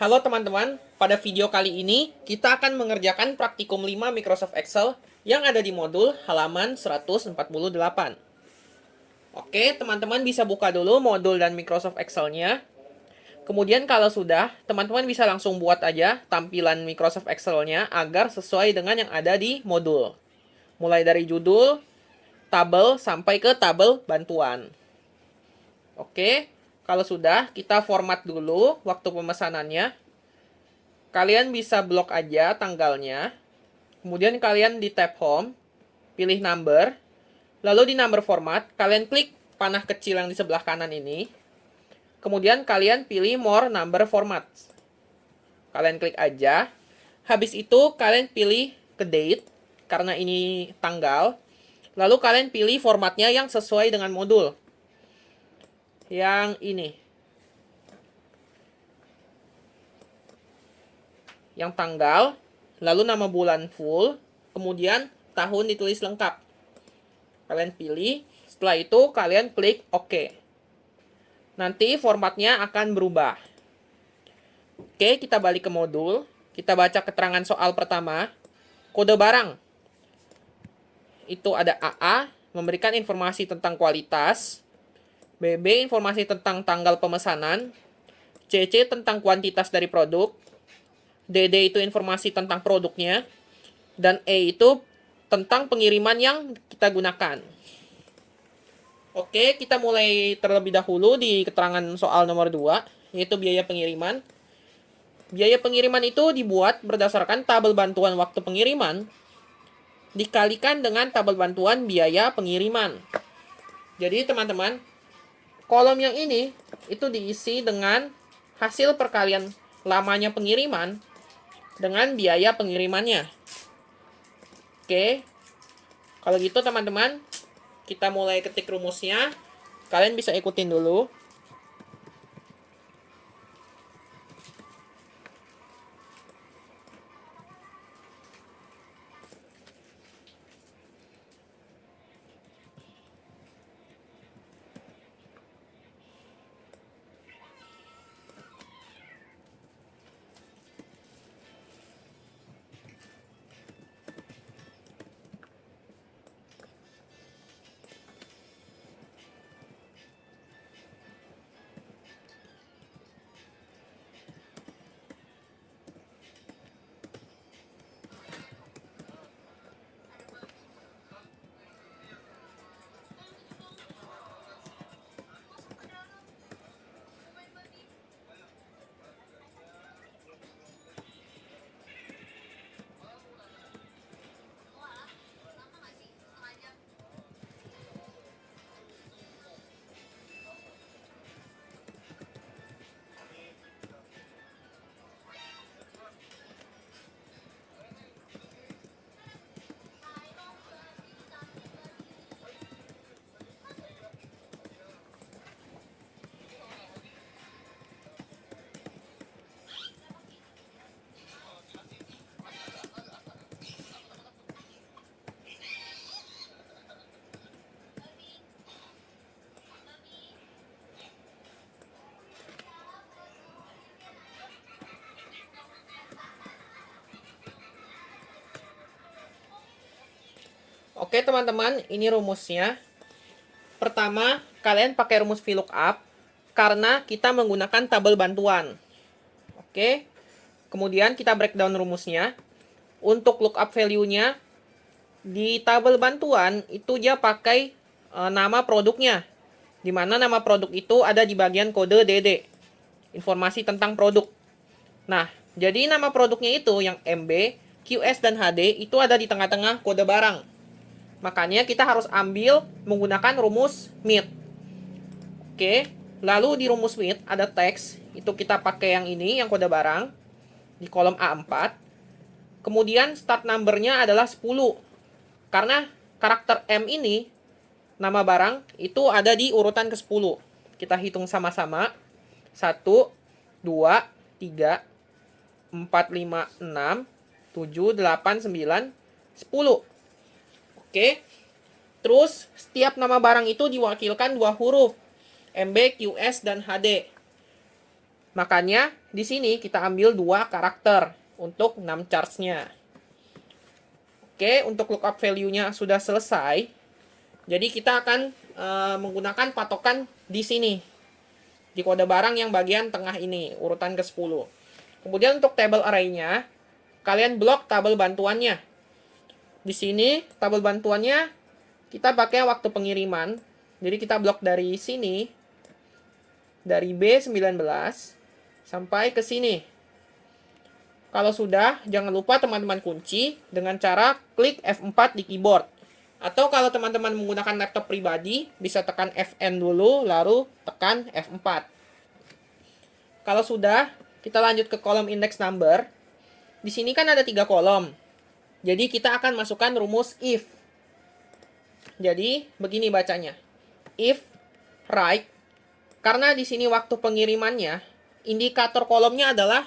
Halo teman-teman, pada video kali ini kita akan mengerjakan praktikum 5 Microsoft Excel yang ada di modul halaman 148. Oke, teman-teman bisa buka dulu modul dan Microsoft Excel-nya. Kemudian kalau sudah, teman-teman bisa langsung buat aja tampilan Microsoft Excel-nya agar sesuai dengan yang ada di modul. Mulai dari judul, tabel, sampai ke tabel bantuan. Oke, kalau sudah, kita format dulu waktu pemesanannya. Kalian bisa blok aja tanggalnya. Kemudian kalian di tab home, pilih number. Lalu di number format, kalian klik panah kecil yang di sebelah kanan ini. Kemudian kalian pilih more number format. Kalian klik aja. Habis itu kalian pilih ke date, karena ini tanggal. Lalu kalian pilih formatnya yang sesuai dengan modul. Yang ini. Yang tanggal, lalu nama bulan full, kemudian tahun ditulis lengkap. Kalian pilih, setelah itu kalian klik OK. Nanti formatnya akan berubah. Oke, kita balik ke modul. Kita baca keterangan soal pertama. Kode barang. Itu ada AA, memberikan informasi tentang kualitas. BB, informasi tentang tanggal pemesanan. CC, tentang kuantitas dari produk. DD itu informasi tentang produknya. Dan E itu tentang pengiriman yang kita gunakan. Oke, kita mulai terlebih dahulu di keterangan soal nomor 2, yaitu biaya pengiriman. Biaya pengiriman itu dibuat berdasarkan tabel bantuan waktu pengiriman dikalikan dengan tabel bantuan biaya pengiriman. Jadi teman-teman, kolom yang ini itu diisi dengan hasil perkalian lamanya pengiriman dengan biaya pengirimannya. Oke, kalau gitu teman-teman, kita mulai ketik rumusnya. Kalian bisa ikutin dulu. Oke teman-teman, ini rumusnya. Pertama, kalian pakai rumus VLOOKUP karena kita menggunakan tabel bantuan. Oke. Kemudian kita breakdown rumusnya. Untuk lookup value-nya di tabel bantuan itu dia pakai nama produknya. Di mana nama produk itu ada di bagian kode DD. Informasi tentang produk. Nah, jadi nama produknya itu yang MB, QS, dan HD itu ada di tengah-tengah kode barang. Makanya kita harus ambil menggunakan rumus MIT. Oke, lalu di rumus MIT ada teks. Itu kita pakai yang ini, yang kode barang. Di kolom A4. Kemudian start number-nya adalah 10. Karena karakter M ini, nama barang, itu ada di urutan ke-10. Kita hitung sama-sama. 1, 2, 3, 4, 5, 6, 7, 8, 9, 10. Oke. Terus, setiap nama barang itu diwakilkan 2 huruf. MB, QS, dan HD. Makanya, di sini kita ambil 2 karakter untuk 6 charge-nya. Oke, untuk lookup value-nya sudah selesai. Jadi kita akan menggunakan patokan di sini. Di kode barang yang bagian tengah ini, urutan ke-10. Kemudian untuk table array-nya, kalian blok tabel bantuannya. Di sini tabel bantuannya kita pakai waktu pengiriman. Jadi kita blok dari sini, dari B19 sampai ke sini. Kalau sudah, jangan lupa teman-teman kunci dengan cara klik F4 di keyboard. Atau kalau teman-teman menggunakan laptop pribadi, bisa tekan Fn dulu, lalu tekan F4. Kalau sudah, kita lanjut ke kolom index number. Di sini kan ada 3 kolom. Jadi kita akan masukkan rumus if. Jadi begini bacanya. If right, karena di sini waktu pengirimannya, indikator kolomnya adalah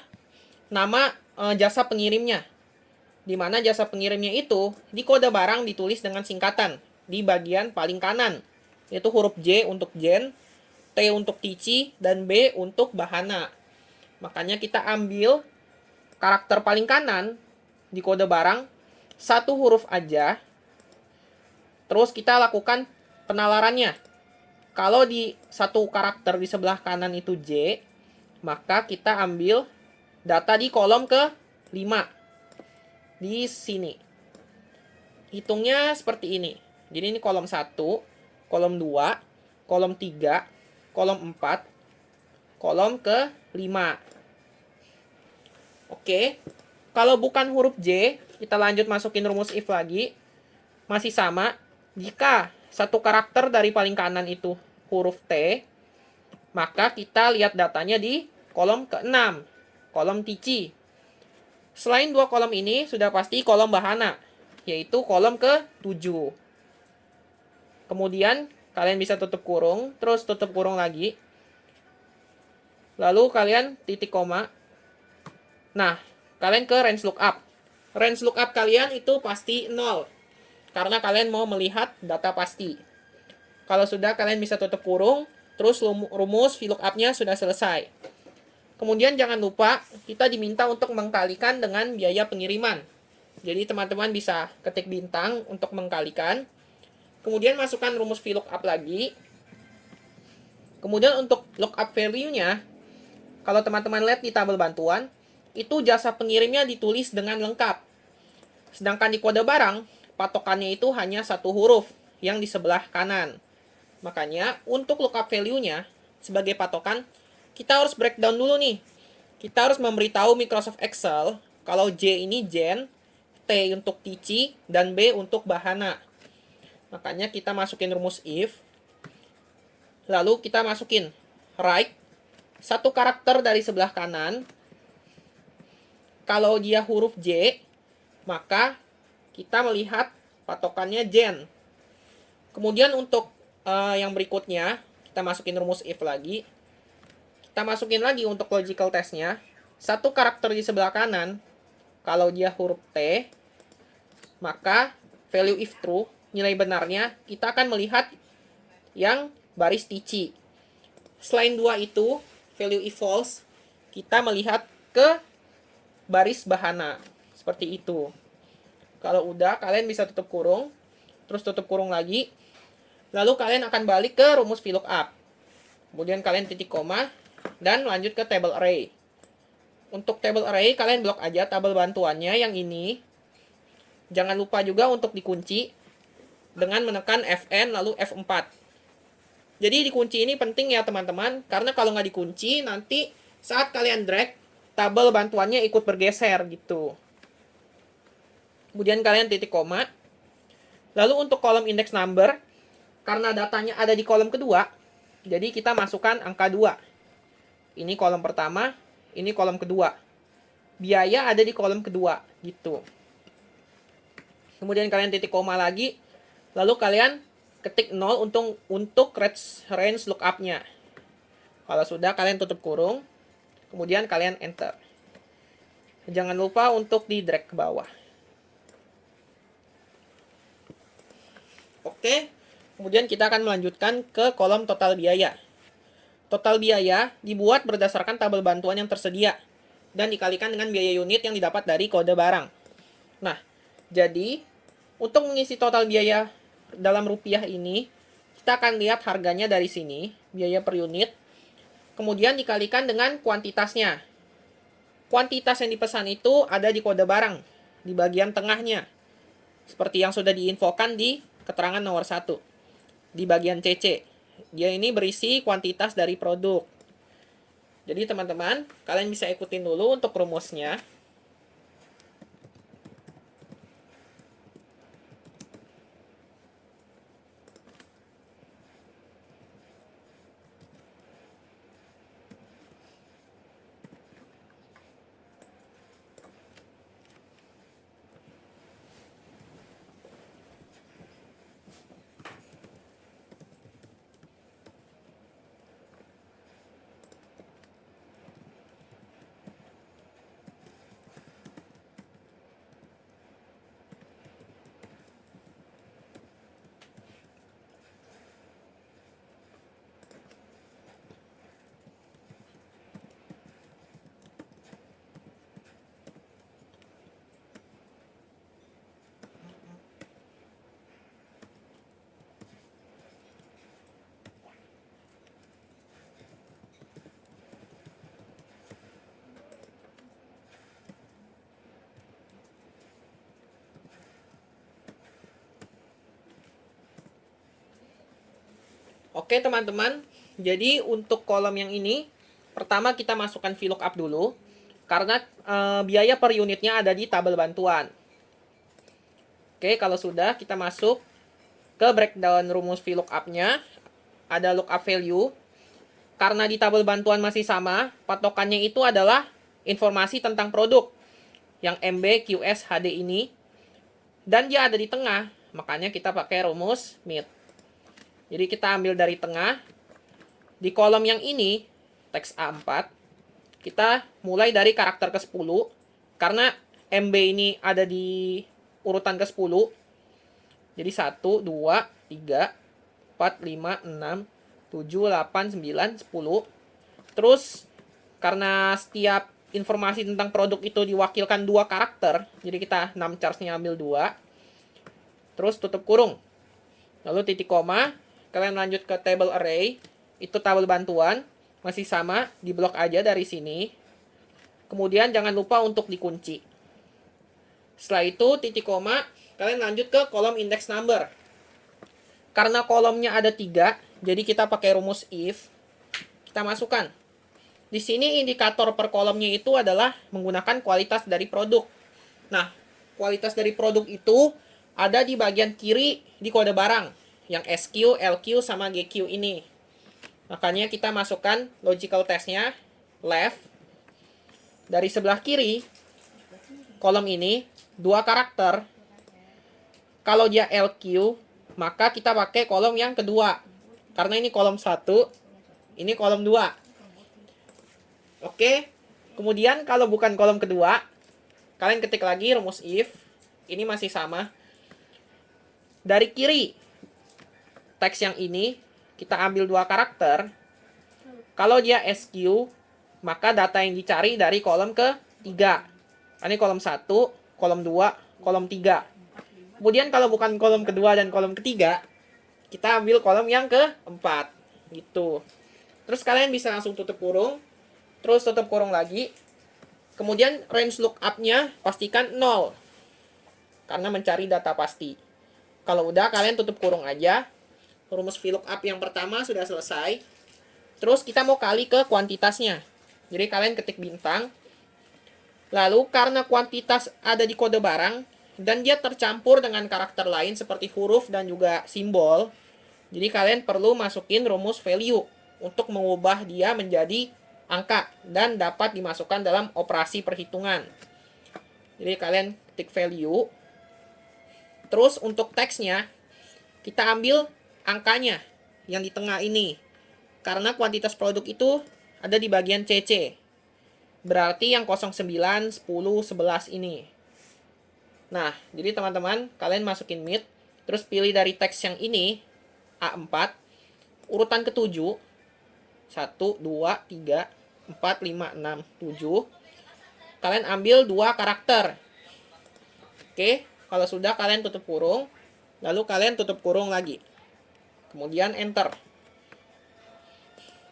nama jasa pengirimnya. Di mana jasa pengirimnya itu di kode barang ditulis dengan singkatan di bagian paling kanan, yaitu huruf J untuk Jen, T untuk Tici, dan B untuk Bahana. Makanya kita ambil karakter paling kanan di kode barang, 1 huruf aja, terus kita lakukan penalarannya. Kalau di 1 karakter di sebelah kanan itu J, maka kita ambil data di kolom ke-5. Di sini. Hitungnya seperti ini. Jadi ini kolom 1, kolom 2, kolom 3, kolom 4, kolom ke-5. Oke. Kalau bukan huruf J, kita lanjut masukin rumus if lagi. Masih sama. Jika 1 karakter dari paling kanan itu huruf T, maka kita lihat datanya di kolom ke-6. Kolom Tici. Selain 2 kolom ini, sudah pasti kolom Bahana, yaitu kolom ke-7. Kemudian, kalian bisa tutup kurung, terus tutup kurung lagi. Lalu kalian titik koma. Nah, kalian ke range lookup. Range lookup kalian itu pasti 0. Karena kalian mau melihat data pasti. Kalau sudah, kalian bisa tutup kurung, terus rumus VLOOKUP-nya sudah selesai. Kemudian jangan lupa kita diminta untuk mengkalikan dengan biaya pengiriman. Jadi teman-teman bisa ketik bintang untuk mengkalikan. Kemudian masukkan rumus VLOOKUP lagi. Kemudian untuk lookup value-nya, kalau teman-teman lihat di tabel bantuan, itu jasa pengirimnya ditulis dengan lengkap. Sedangkan di kode barang, patokannya itu hanya 1 huruf yang di sebelah kanan. Makanya untuk lookup value-nya sebagai patokan, kita harus breakdown dulu nih. Kita harus memberitahu Microsoft Excel kalau J ini Jen, T untuk Tici, dan B untuk Bahana. Makanya kita masukin rumus if. Lalu kita masukin right, 1 karakter dari sebelah kanan. Kalau dia huruf J, maka kita melihat patokannya Jen. Kemudian untuk yang berikutnya, kita masukin rumus if lagi. Kita masukin lagi untuk logical testnya. 1 karakter di sebelah kanan, kalau dia huruf T, maka value if true, nilai benarnya, kita akan melihat yang baris Tici. Selain 2 itu, value if false, kita melihat ke baris Bahana. Seperti itu. Kalau udah, kalian bisa tutup kurung, terus tutup kurung lagi. Lalu kalian akan balik ke rumus VLOOKUP. Kemudian kalian titik koma, dan lanjut ke table array. Untuk table array, kalian blok aja tabel bantuannya yang ini. Jangan lupa juga untuk dikunci dengan menekan Fn lalu F4. Jadi dikunci ini penting ya teman-teman, karena kalau nggak dikunci, nanti saat kalian drag, tabel bantuannya ikut bergeser gitu. Kemudian kalian titik koma. Lalu untuk kolom index number, karena datanya ada di kolom kedua, jadi kita masukkan angka 2. Ini kolom pertama, ini kolom kedua. Biaya ada di kolom kedua, gitu. Kemudian kalian titik koma lagi, lalu kalian ketik 0 untuk range lookup-nya. Kalau sudah, kalian tutup kurung, kemudian kalian enter. Jangan lupa untuk di drag ke bawah. Oke, kemudian kita akan melanjutkan ke kolom total biaya. Total biaya dibuat berdasarkan tabel bantuan yang tersedia dan dikalikan dengan biaya unit yang didapat dari kode barang. Nah, jadi untuk mengisi total biaya dalam rupiah ini, kita akan lihat harganya dari sini, biaya per unit, kemudian dikalikan dengan kuantitasnya. Kuantitas yang dipesan itu ada di kode barang, di bagian tengahnya, seperti yang sudah diinfokan di keterangan nomor 1, di bagian CC. Dia ini berisi kuantitas dari produk. Jadi teman-teman, kalian bisa ikutin dulu untuk rumusnya. Oke teman-teman, jadi untuk kolom yang ini, pertama kita masukkan VLOOKUP dulu, karena biaya per unitnya ada di tabel bantuan. Oke, kalau sudah, kita masuk ke breakdown rumus VLOOKUP-nya, ada lookup value. Karena di tabel bantuan masih sama, patokannya itu adalah informasi tentang produk, yang MB, QS, HD ini, dan dia ada di tengah, makanya kita pakai rumus MIT. Jadi kita ambil dari tengah. Di kolom yang ini, teks A4, kita mulai dari karakter ke-10. Karena MB ini ada di urutan ke-10. Jadi 1, 2, 3, 4, 5, 6, 7, 8, 9, 10. Terus, karena setiap informasi tentang produk itu diwakilkan 2 karakter, jadi kita 6 charge-nya ambil 2. Terus tutup kurung. Lalu titik koma. Kalian lanjut ke table array, itu tabel bantuan, masih sama, di blok aja dari sini. Kemudian jangan lupa untuk dikunci. Setelah itu titik koma, kalian lanjut ke kolom index number. Karena kolomnya ada 3, jadi kita pakai rumus if. Kita masukkan. Di sini indikator per kolomnya itu adalah menggunakan kualitas dari produk. Nah, kualitas dari produk itu ada di bagian kiri di kode barang. Yang SQ, LQ, sama GQ ini. Makanya kita masukkan logical testnya, left. Dari sebelah kiri, kolom ini, 2 karakter. Kalau dia LQ, maka kita pakai kolom yang kedua. Karena ini kolom 1, ini kolom 2. Oke, kemudian kalau bukan kolom kedua, kalian ketik lagi rumus if. Ini masih sama. Dari kiri, teks yang ini, kita ambil 2 karakter. Kalau dia SQ, maka data yang dicari dari kolom ke-3. Ini kolom 1, kolom 2, kolom 3. Kemudian kalau bukan kolom kedua dan kolom ketiga, kita ambil kolom yang ke-4. Gitu. Terus kalian bisa langsung tutup kurung. Terus tutup kurung lagi. Kemudian range lookup-nya pastikan 0. Karena mencari data pasti. Kalau udah, kalian tutup kurung aja. Rumus VLOOKUP yang pertama sudah selesai. Terus kita mau kali ke kuantitasnya. Jadi kalian ketik bintang. Lalu karena kuantitas ada di kode barang dan dia tercampur dengan karakter lain seperti huruf dan juga simbol, jadi kalian perlu masukin rumus value untuk mengubah dia menjadi angka dan dapat dimasukkan dalam operasi perhitungan. Jadi kalian ketik value. Terus untuk teksnya, kita ambil angkanya yang di tengah ini. Karena kuantitas produk itu ada di bagian CC. Berarti yang 09, 10, 11 ini. Nah, jadi teman-teman, kalian masukin mid, terus pilih dari teks yang ini, A4, urutan ke-7, 1, 2, 3, 4, 5, 6, 7. Kalian ambil 2 karakter. Oke, kalau sudah kalian tutup kurung, lalu kalian tutup kurung lagi. Kemudian enter.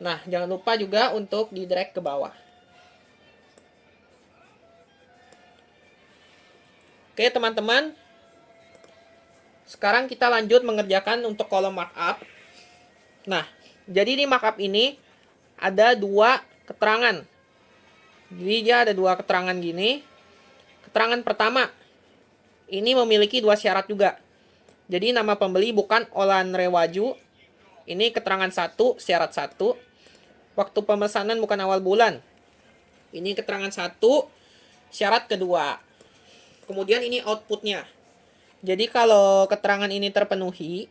Nah, jangan lupa juga untuk di drag ke bawah. Oke, teman-teman. Sekarang kita lanjut mengerjakan untuk kolom markup. Nah, jadi di markup ini ada 2 keterangan. Jadi dia ada 2 keterangan gini. Keterangan pertama, ini memiliki 2 syarat juga. Jadi nama pembeli bukan Olan Rewaju. Ini keterangan 1, syarat 1. Waktu pemesanan bukan awal bulan. Ini keterangan 1, syarat kedua. Kemudian ini outputnya. Jadi kalau keterangan ini terpenuhi,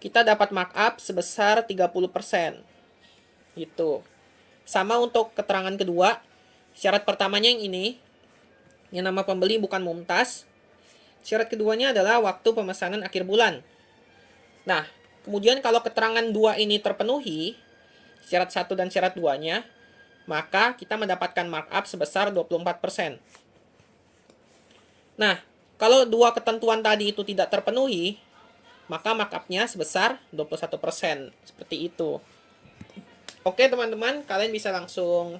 kita dapat markup sebesar 30%. Gitu. Sama untuk keterangan kedua, syarat pertamanya yang ini, yang nama pembeli bukan Mumtaz. Syarat keduanya adalah waktu pemesanan akhir bulan. Nah, kemudian kalau keterangan 2 ini terpenuhi, syarat 1 dan syarat 2-nya, maka kita mendapatkan markup sebesar 24%. Nah, kalau 2 ketentuan tadi itu tidak terpenuhi, maka markupnya sebesar 21%. Seperti itu. Oke teman-teman, kalian bisa langsung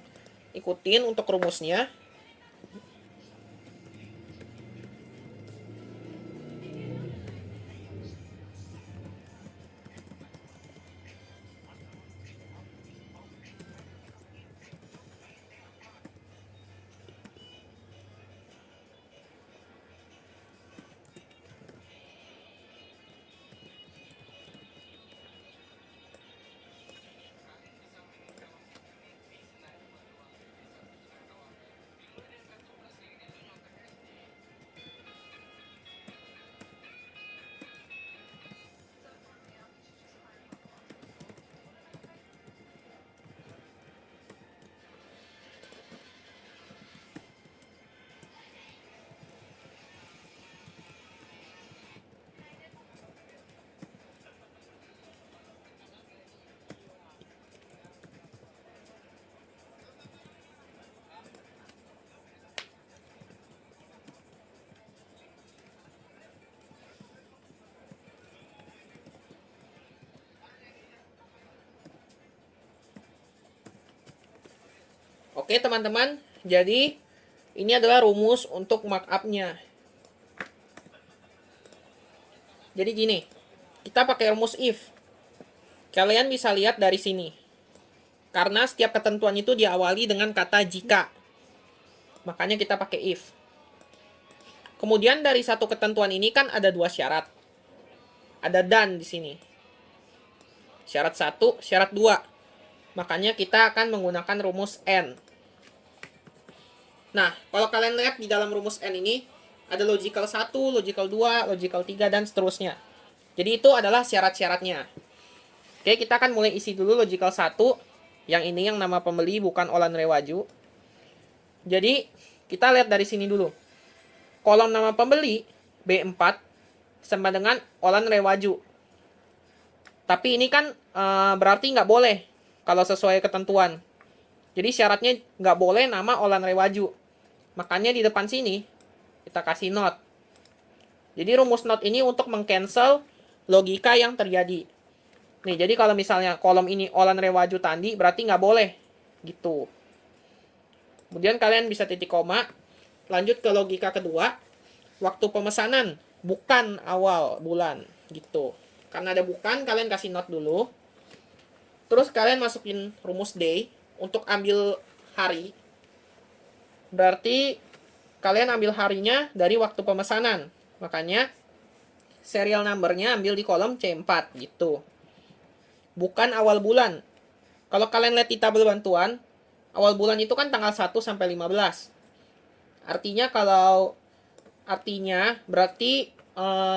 ikutin untuk rumusnya. Oke teman-teman, jadi ini adalah rumus untuk markup-nya. Jadi gini, kita pakai rumus if. Kalian bisa lihat dari sini. Karena setiap ketentuan itu diawali dengan kata jika. Makanya kita pakai if. Kemudian dari satu ketentuan ini kan ada 2 syarat. Ada dan di sini. Syarat 1, syarat 2. Makanya kita akan menggunakan rumus N. Nah, kalau kalian lihat di dalam rumus N ini, ada logical 1, logical 2, logical 3, dan seterusnya. Jadi itu adalah syarat-syaratnya. Oke, kita akan mulai isi dulu logical 1. Yang ini yang nama pembeli bukan Olan Rewaju. Jadi, kita lihat dari sini dulu. Kolom nama pembeli, B4, sama dengan Olan Rewaju. Tapi ini kan berarti nggak boleh kalau sesuai ketentuan. Jadi syaratnya nggak boleh nama Olan Rewaju. Makanya di depan sini, kita kasih not. Jadi rumus not ini untuk meng-cancel logika yang terjadi. Nih, jadi kalau misalnya kolom ini Olan Rewaju Tandi, berarti nggak boleh. Gitu. Kemudian kalian bisa titik koma. Lanjut ke logika kedua. Waktu pemesanan, bukan awal bulan. Gitu. Karena ada bukan, kalian kasih not dulu. Terus kalian masukin rumus day untuk ambil hari. Berarti kalian ambil harinya dari waktu pemesanan. Makanya serial number-nya ambil di kolom C4 gitu. Bukan awal bulan. Kalau kalian lihat di tabel bantuan, awal bulan itu kan tanggal 1 sampai 15. Artinya berarti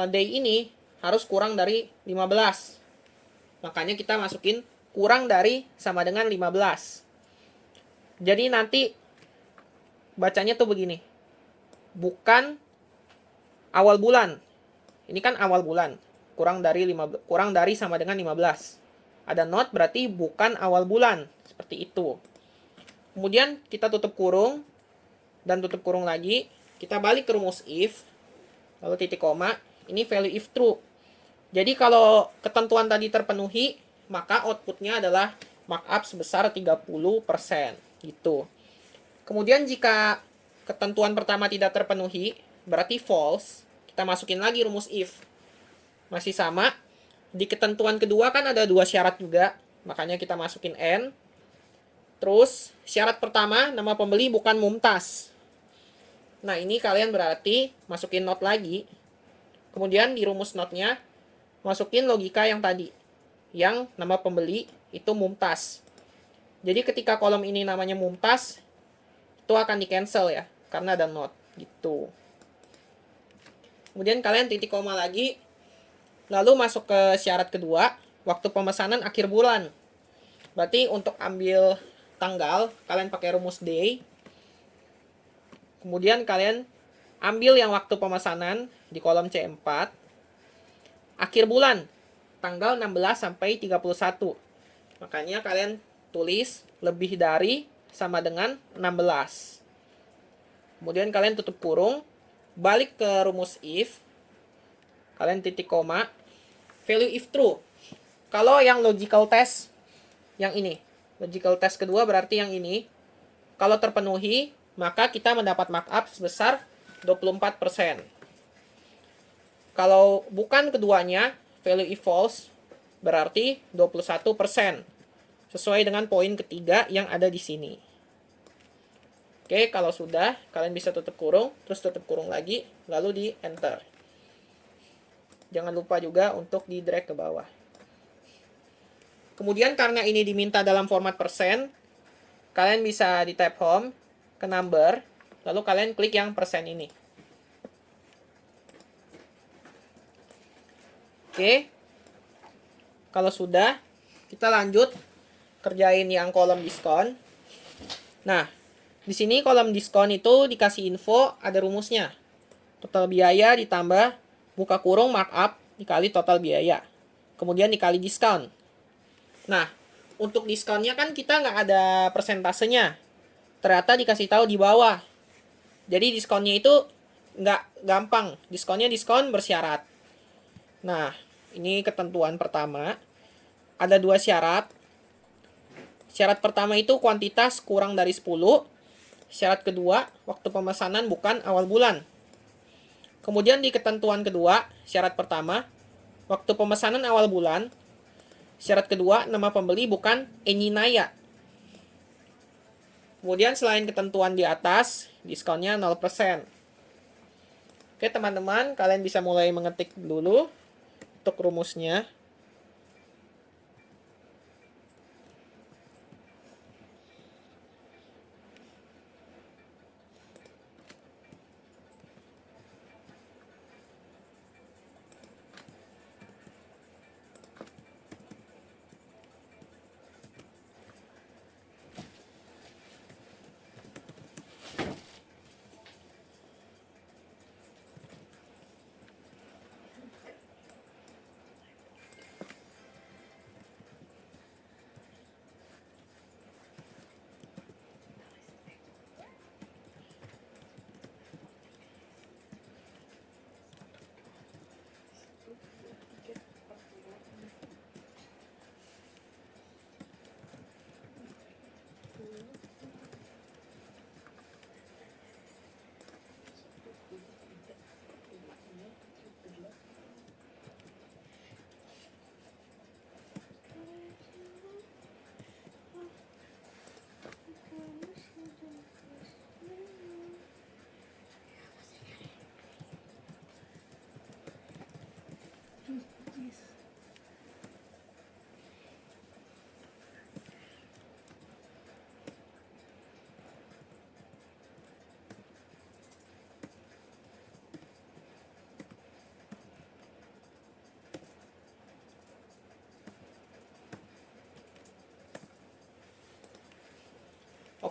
day ini harus kurang dari 15. Makanya kita masukin kurang dari sama dengan 15. Jadi nanti bacanya tuh begini. Bukan awal bulan. Ini kan awal bulan. Kurang dari sama dengan 15. Ada not berarti bukan awal bulan. Seperti itu. Kemudian kita tutup kurung. Dan tutup kurung lagi. Kita balik ke rumus if. Lalu titik koma. Ini value if true. Jadi kalau ketentuan tadi terpenuhi, maka outputnya adalah markup sebesar 30%. Gitu. Kemudian jika ketentuan pertama tidak terpenuhi, berarti false. Kita masukin lagi rumus if. Masih sama. Di ketentuan kedua kan ada 2 syarat juga. Makanya kita masukin N. Terus syarat pertama, nama pembeli bukan Mumtaz. Nah ini kalian berarti masukin not lagi. Kemudian di rumus notnya, masukin logika yang tadi. Yang nama pembeli itu Mumtaz. Jadi ketika kolom ini namanya Mumtaz, itu akan di cancel ya. Karena ada not. Gitu. Kemudian kalian titik koma lagi. Lalu masuk ke syarat kedua, waktu pemesanan akhir bulan. Berarti untuk ambil tanggal, kalian pakai rumus day. Kemudian kalian ambil yang waktu pemesanan di kolom C4. Akhir bulan, tanggal 16 sampai 31. Makanya kalian tulis lebih dari sama dengan 16. Kemudian kalian tutup kurung, balik ke rumus if. Kalian titik koma, value if true. Kalau yang logical test, yang ini. Logical test kedua berarti yang ini. Kalau terpenuhi, maka kita mendapat markup sebesar 24%. Kalau bukan keduanya, value if false, berarti 21%. Sesuai dengan poin ketiga yang ada di sini. Oke, kalau sudah, kalian bisa tutup kurung, terus tutup kurung lagi, lalu di enter. Jangan lupa juga untuk di drag ke bawah. Kemudian karena ini diminta dalam format persen, kalian bisa di tab home, ke number, lalu kalian klik yang persen ini. Oke. Kalau sudah, kita lanjut kerjain yang kolom diskon. Nah, di sini kolom diskon itu dikasih info, ada rumusnya. Total biaya ditambah buka kurung markup dikali total biaya. Kemudian dikali diskon. Nah, untuk diskonnya kan kita nggak ada persentasenya. Ternyata dikasih tahu di bawah. Jadi diskonnya itu nggak gampang. Diskonnya diskon bersyarat. Nah, ini ketentuan pertama. Ada 2 syarat. Syarat pertama itu kuantitas kurang dari 10. Syarat kedua, waktu pemesanan bukan awal bulan. Kemudian di ketentuan kedua, syarat pertama, waktu pemesanan awal bulan. Syarat kedua, nama pembeli bukan Eninaya. Kemudian selain ketentuan di atas, diskonnya 0%. Oke teman-teman, kalian bisa mulai mengetik dulu untuk rumusnya.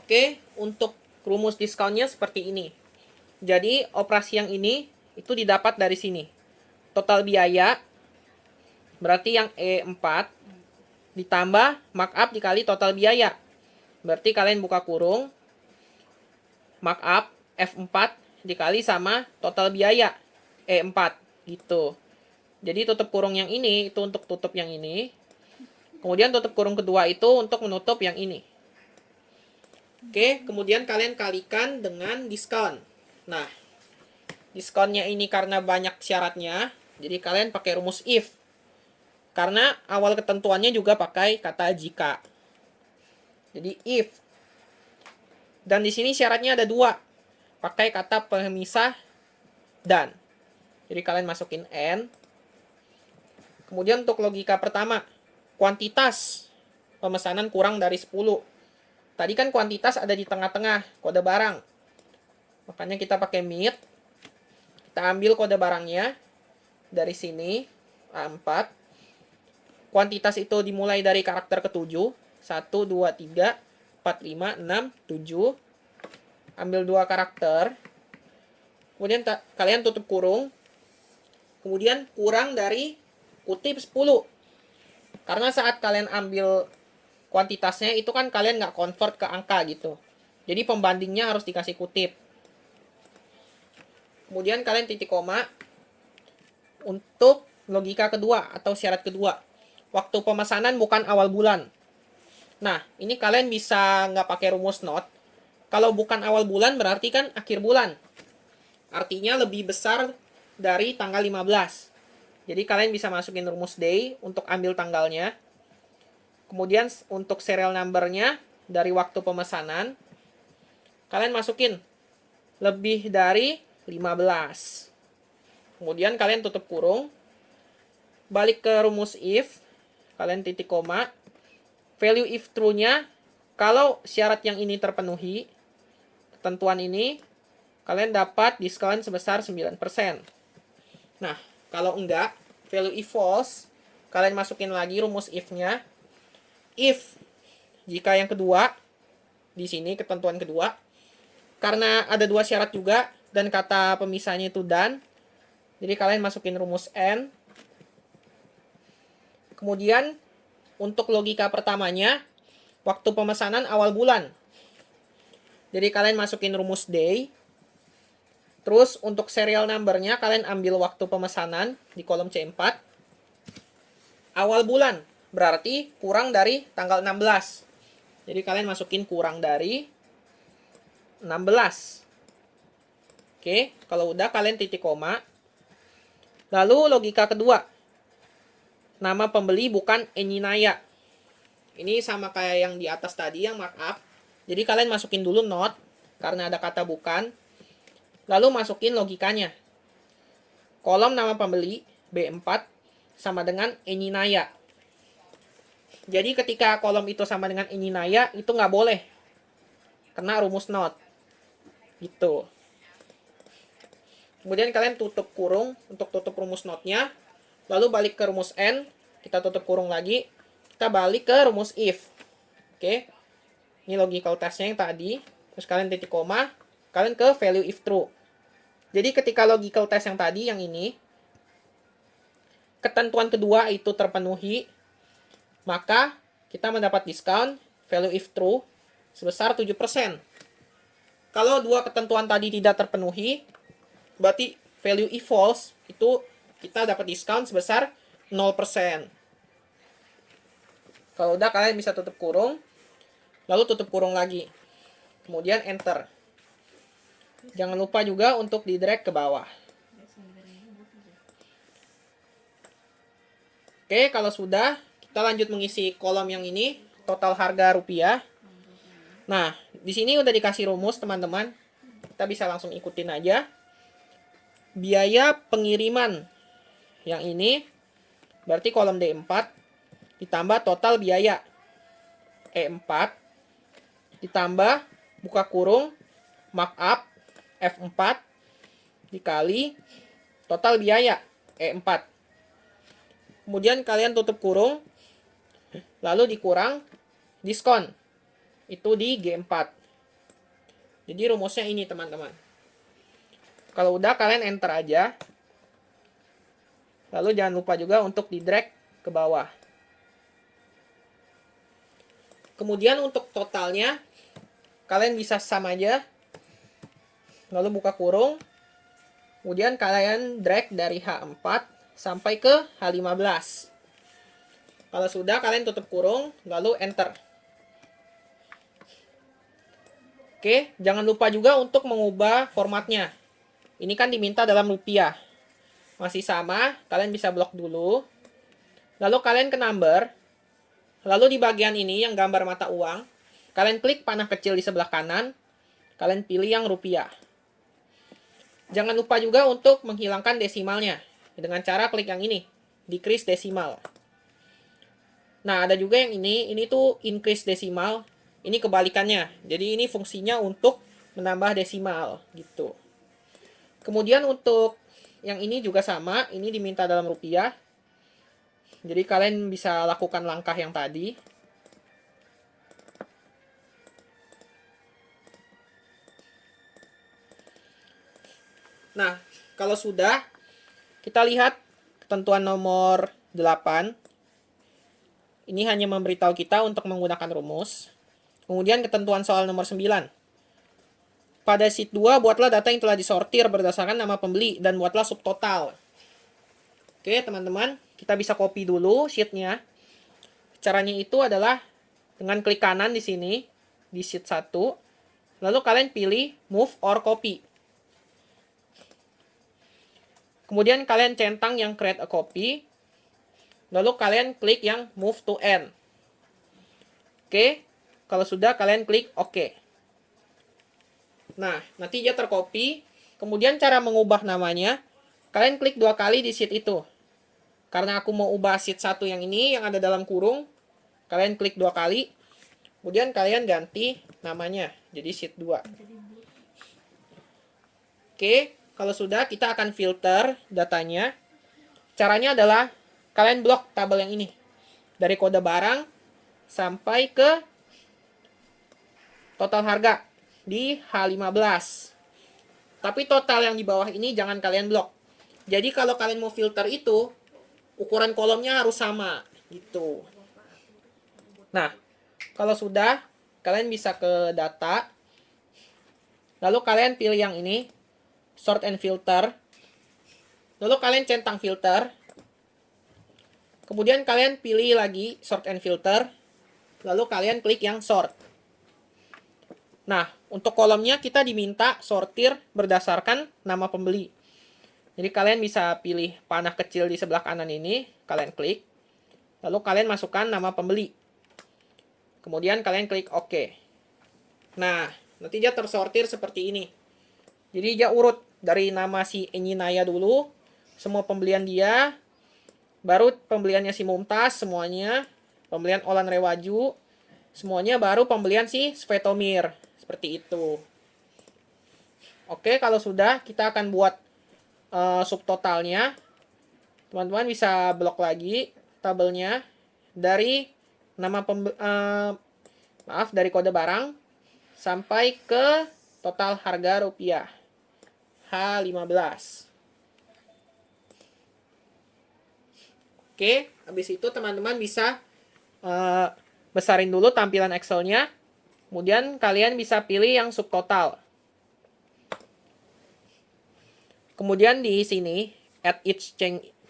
Oke, untuk rumus diskonnya seperti ini. Jadi, operasi yang ini itu didapat dari sini. Total biaya, berarti yang E4, ditambah markup dikali total biaya. Berarti kalian buka kurung, markup F4 dikali sama total biaya E4 gitu. Jadi tutup kurung yang ini itu untuk tutup yang ini. Kemudian tutup kurung kedua itu untuk menutup yang ini. Oke, kemudian kalian kalikan dengan diskon. Nah, diskonnya ini karena banyak syaratnya, jadi kalian pakai rumus if. Karena awal ketentuannya juga pakai kata jika. Jadi if. Dan di sini syaratnya ada dua. Pakai kata pemisah dan. Jadi kalian masukin N. Kemudian untuk logika pertama, kuantitas pemesanan kurang dari 10. Tadi kan kuantitas ada di tengah-tengah, kode barang. Makanya kita pakai meet. Kita ambil kode barangnya dari sini, A4. Kuantitas itu dimulai dari karakter ke-7. 1, 2, 3, 4, 5, 6, 7. Ambil 2 karakter. Kemudian kalian tutup kurung. Kemudian kurang dari kutip 10. Karena saat kalian ambil kuantitasnya itu kan kalian nggak convert ke angka gitu. Jadi pembandingnya harus dikasih kutip. Kemudian kalian titik koma untuk logika kedua atau syarat kedua. Waktu pemesanan bukan awal bulan. Nah, ini kalian bisa nggak pakai rumus not. Kalau bukan awal bulan berarti kan akhir bulan. Artinya lebih besar dari tanggal 15. Jadi kalian bisa masukin rumus day untuk ambil tanggalnya. Kemudian untuk serial number-nya dari waktu pemesanan, kalian masukin lebih dari 15. Kemudian kalian tutup kurung. Balik ke rumus if. Kalian titik koma. Value if true-nya, kalau syarat yang ini terpenuhi, ketentuan ini, kalian dapat diskon sebesar 9%. Nah, kalau enggak, value if false, kalian masukin lagi rumus if-nya. If, jika yang kedua, di sini ketentuan kedua, karena ada 2 syarat juga, dan kata pemisahnya itu dan, jadi kalian masukin rumus N. Kemudian, untuk logika pertamanya, waktu pemesanan awal bulan. Jadi kalian masukin rumus day. Terus untuk serial number-nya kalian ambil waktu pemesanan di kolom C4. Awal bulan berarti kurang dari tanggal 16. Jadi kalian masukin kurang dari 16. Oke, kalau udah kalian titik koma. Lalu logika kedua. Nama pembeli bukan Eninaya. Ini sama kayak yang di atas tadi yang markup. Jadi kalian masukin dulu not karena ada kata bukan. Lalu masukin logikanya. Kolom nama pembeli B4 sama dengan Eninaya. Jadi ketika kolom itu sama dengan Eninaya itu nggak boleh. Kena rumus not. Gitu. Kemudian kalian tutup kurung untuk tutup rumus notnya. Lalu balik ke rumus N. Kita tutup kurung lagi. Kita balik ke rumus if. Oke. Ini logical testnya yang tadi. Terus kalian titik koma. Kalian ke value if true. Jadi ketika logical test yang tadi, yang ini. Ketentuan kedua itu terpenuhi. Maka kita mendapat diskon value if true sebesar 7%. Kalau dua ketentuan tadi tidak terpenuhi, berarti value if false itu kita dapat diskon sebesar 0%. Kalau udah kalian bisa tutup kurung, lalu tutup kurung lagi. Kemudian enter. Jangan lupa juga untuk di drag ke bawah. Oke, kalau sudah, kita lanjut mengisi kolom yang ini, total harga rupiah. Nah, di sini udah dikasih rumus, teman-teman. Kita bisa langsung ikutin aja. Biaya pengiriman yang ini berarti kolom D4 ditambah total biaya E4 ditambah buka kurung markup F4 dikali total biaya E4. Kemudian kalian tutup kurung lalu dikurang diskon itu di G4. Jadi rumusnya ini, teman-teman. Kalau udah kalian enter aja. Lalu jangan lupa juga untuk di drag ke bawah. Kemudian untuk totalnya, kalian bisa sum aja. Lalu buka kurung. Kemudian kalian drag dari H4 sampai ke H15. Kalau sudah, kalian tutup kurung, lalu enter. Oke, jangan lupa juga untuk mengubah formatnya. Ini kan diminta dalam rupiah. Masih sama, kalian bisa blok dulu. Lalu kalian ke number. Lalu di bagian ini yang gambar mata uang, kalian klik panah kecil di sebelah kanan. Kalian pilih yang rupiah. Jangan lupa juga untuk menghilangkan desimalnya. Dengan cara klik yang ini, decrease desimal. Nah, ada juga yang ini tuh increase desimal. Ini kebalikannya. Jadi ini fungsinya untuk menambah desimal gitu. Kemudian untuk yang ini juga sama, ini diminta dalam rupiah. Jadi kalian bisa lakukan langkah yang tadi. Nah, kalau sudah, kita lihat ketentuan nomor 8. Ini hanya memberitahu kita untuk menggunakan rumus. Kemudian ketentuan soal nomor 9. Pada sheet 2, buatlah data yang telah disortir berdasarkan nama pembeli dan buatlah subtotal. Oke, teman-teman, kita bisa copy dulu sheetnya. Caranya itu adalah dengan klik kanan di sini, di sheet 1. Lalu kalian pilih move or copy. Kemudian kalian centang yang create a copy. Lalu kalian klik yang move to end. Oke, kalau sudah kalian klik OK. Nah, nanti dia tercopy. Kemudian cara mengubah namanya, kalian klik 2 kali di sheet itu. Karena aku mau ubah sheet 1 yang ini, yang ada dalam kurung, kalian klik 2 kali. Kemudian kalian ganti namanya, jadi sheet 2. Oke, kalau sudah, kita akan filter datanya. Caranya adalah, kalian blok tabel yang ini. Dari kode barang, sampai ke total harga di H15. Tapi total yang di bawah ini jangan kalian blok. Jadi kalau kalian mau filter itu, ukuran kolomnya harus sama gitu. Nah, kalau sudah, kalian bisa ke data. Lalu kalian pilih yang ini, sort and filter. Lalu kalian centang filter. Kemudian kalian pilih lagi sort and filter. Lalu kalian klik yang sort. Nah, untuk kolomnya kita diminta sortir berdasarkan nama pembeli. Jadi kalian bisa pilih panah kecil di sebelah kanan ini, kalian klik. Lalu kalian masukkan nama pembeli. Kemudian kalian klik OK. Nah, nanti dia tersortir seperti ini. Jadi dia urut dari nama si Eni Naya dulu, semua pembelian dia, baru pembeliannya si Mumtaz semuanya, pembelian Olan Rewaju, semuanya, baru pembelian si Svetomir. Seperti itu. Oke, kalau sudah, kita akan buat subtotalnya. Teman-teman bisa blok lagi tabelnya dari nama dari kode barang sampai ke total harga rupiah H15. Oke, habis itu teman-teman bisa besarin dulu tampilan Excel-nya. Kemudian kalian bisa pilih yang subtotal. Kemudian di sini, add each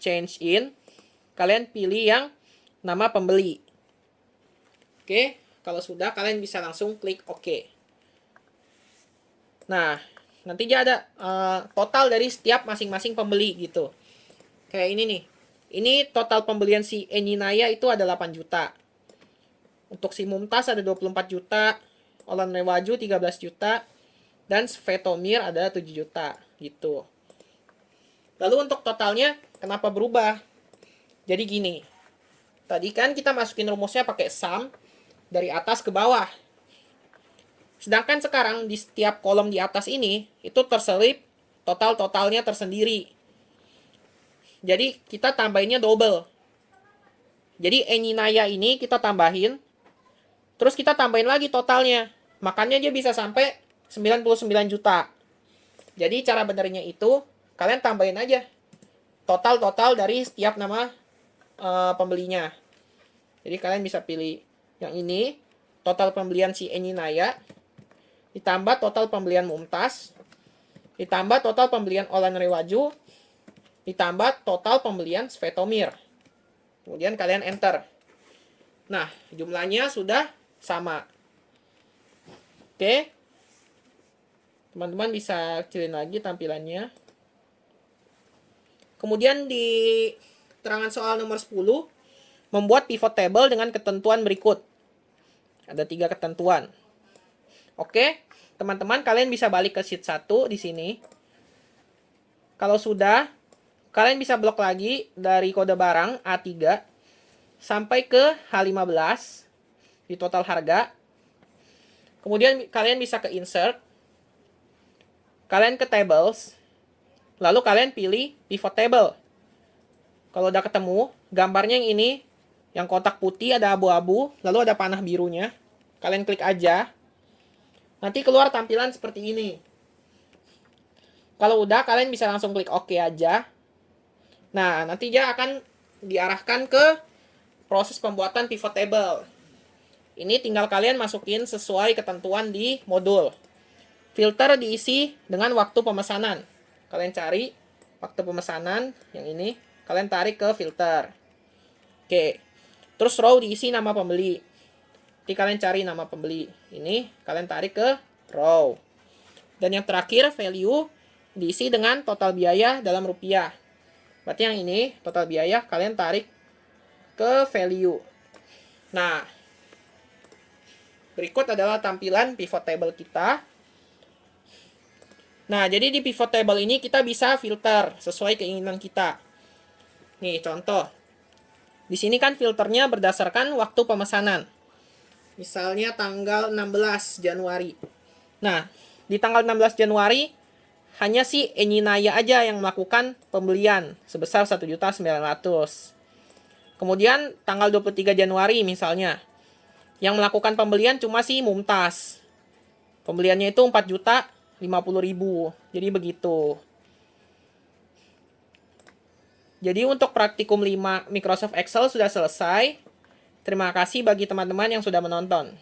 change in, kalian pilih yang nama pembeli. Oke, kalau sudah kalian bisa langsung klik OK. Nah, nanti dia ada total dari setiap masing-masing pembeli gitu. Kayak ini nih. Ini total pembelian si Eni Naya itu ada 8 juta. Untuk si Mumtaz ada 24 juta, Olan Rewaju 13 juta, dan Svetomir ada 7 juta gitu. Lalu untuk totalnya kenapa berubah? Jadi gini. Tadi kan kita masukin rumusnya pakai sum dari atas ke bawah. Sedangkan sekarang di setiap kolom di atas ini itu terselip total-totalnya tersendiri. Jadi kita tambahinnya double. Jadi Eni Naya ini kita tambahin, terus kita tambahin lagi totalnya. Makanya dia bisa sampai 99 juta. Jadi cara benernya itu, kalian tambahin aja total-total dari setiap nama pembelinya. Jadi kalian bisa pilih yang ini, total pembelian si Eni Naya, ditambah total pembelian Mumtaz, ditambah total pembelian Olan Rewaju, ditambah total pembelian Svetomir. Kemudian kalian enter. Nah, jumlahnya sudah sama. Oke. Teman-teman bisa kecilin lagi tampilannya. Kemudian di keterangan soal nomor 10, membuat pivot table dengan ketentuan berikut. Ada 3 ketentuan. Oke, teman-teman kalian bisa balik ke sheet 1 di sini. Kalau sudah, kalian bisa blok lagi dari kode barang A3 sampai ke H15 di total harga. Kemudian kalian bisa ke insert, kalian ke tables, lalu kalian pilih pivot table. Kalau udah ketemu, gambarnya yang ini, yang kotak putih ada abu-abu, lalu ada panah birunya. Kalian klik aja. Nanti keluar tampilan seperti ini. Kalau udah, kalian bisa langsung klik OK aja. Nah, nanti dia akan diarahkan ke proses pembuatan pivot table. Ini tinggal kalian masukin sesuai ketentuan di modul. Filter diisi dengan waktu pemesanan. Kalian cari waktu pemesanan yang ini, kalian tarik ke filter. Oke. Terus row diisi nama pembeli. Nanti kalian cari nama pembeli. Ini kalian tarik ke row. Dan yang terakhir value diisi dengan total biaya dalam rupiah. Berarti yang ini total biaya kalian tarik ke value. Nah, berikut adalah tampilan pivot table kita. Nah, jadi di pivot table ini kita bisa filter sesuai keinginan kita. Nih, contoh. Di sini kan filternya berdasarkan waktu pemesanan. Misalnya tanggal 16 Januari. Nah, di tanggal 16 Januari hanya si Eni Naya aja yang melakukan pembelian sebesar 1.900.000. Kemudian tanggal 23 Januari misalnya, yang melakukan pembelian cuma si Mumtaz. Pembeliannya itu 4.050.000. Jadi begitu. Jadi untuk praktikum 5 Microsoft Excel sudah selesai. Terima kasih bagi teman-teman yang sudah menonton.